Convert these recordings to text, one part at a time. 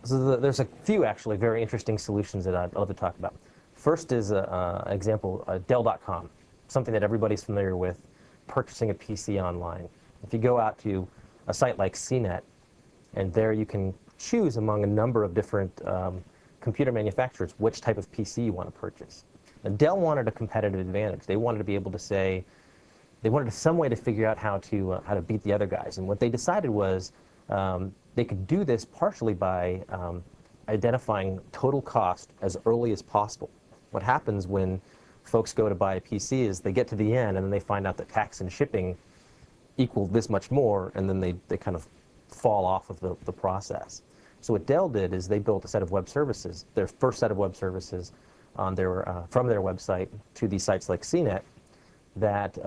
So there's a few actually very interesting solutions that I'd love to talk about. First is an example, Dell.com, something that everybody's familiar with, purchasing a PC online. If you go out to a site like CNET, and there you can choose among a number of different computer manufacturers which type of PC you want to purchase. And Dell wanted a competitive advantage. They wanted to be able to say, they wanted some way to figure out how to beat the other guys. And what they decided was they could do this partially by identifying total cost as early as possible. What happens when folks go to buy a PC is they get to the end and then they find out that tax and shipping equal this much more, and then they kind of fall off of the process. So what Dell did is they built a set of web services, their first set of web services on from their website to these sites like CNET that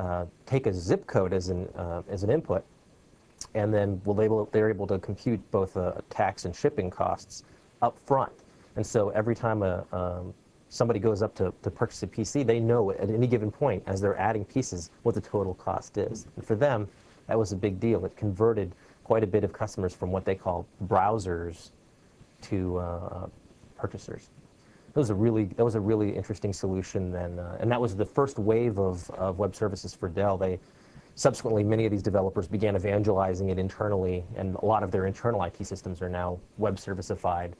take a zip code as an input, and then they're able to compute both tax and shipping costs up front. And so every time somebody goes up to purchase a PC, they know at any given point as they're adding pieces what the total cost is. And for them, that was a big deal. It converted quite a bit of customers from what they call browsers to purchasers. That was a really interesting solution then, and that was the first wave of web services for Dell. Subsequently, many of these developers began evangelizing it internally, and a lot of their internal IT systems are now web servicified.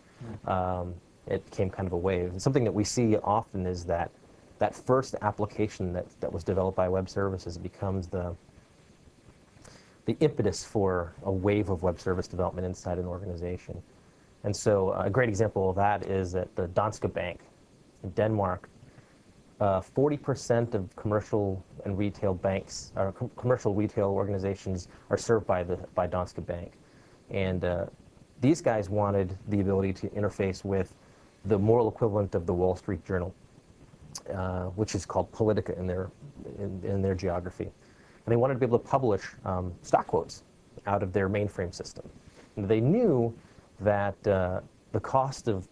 It became kind of a wave. And something that we see often is that first application that was developed by web services becomes the impetus for a wave of web service development inside an organization. And so a great example of that is at the Danske Bank in Denmark. 40% of commercial and retail banks, or commercial retail organizations, are served by Danske Bank. And these guys wanted the ability to interface with the moral equivalent of the Wall Street Journal, which is called Politica in their geography. And they wanted to be able to publish stock quotes out of their mainframe system. And they knew that it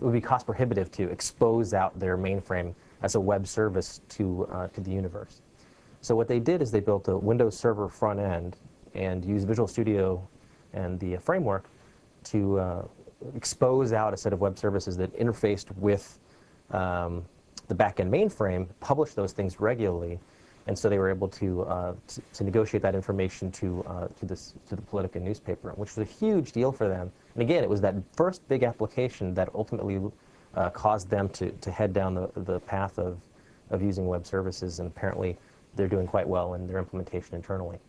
would be cost prohibitive to expose out their mainframe as a web service to the universe. So what they did is they built a Windows Server front end and used Visual Studio and the framework to expose out a set of web services that interfaced with the back-end mainframe, publish those things regularly, and so they were able to negotiate that information to the Politica newspaper, which was a huge deal for them. And again, it was that first big application that ultimately caused them to head down the path of using web services, and apparently they're doing quite well in their implementation internally.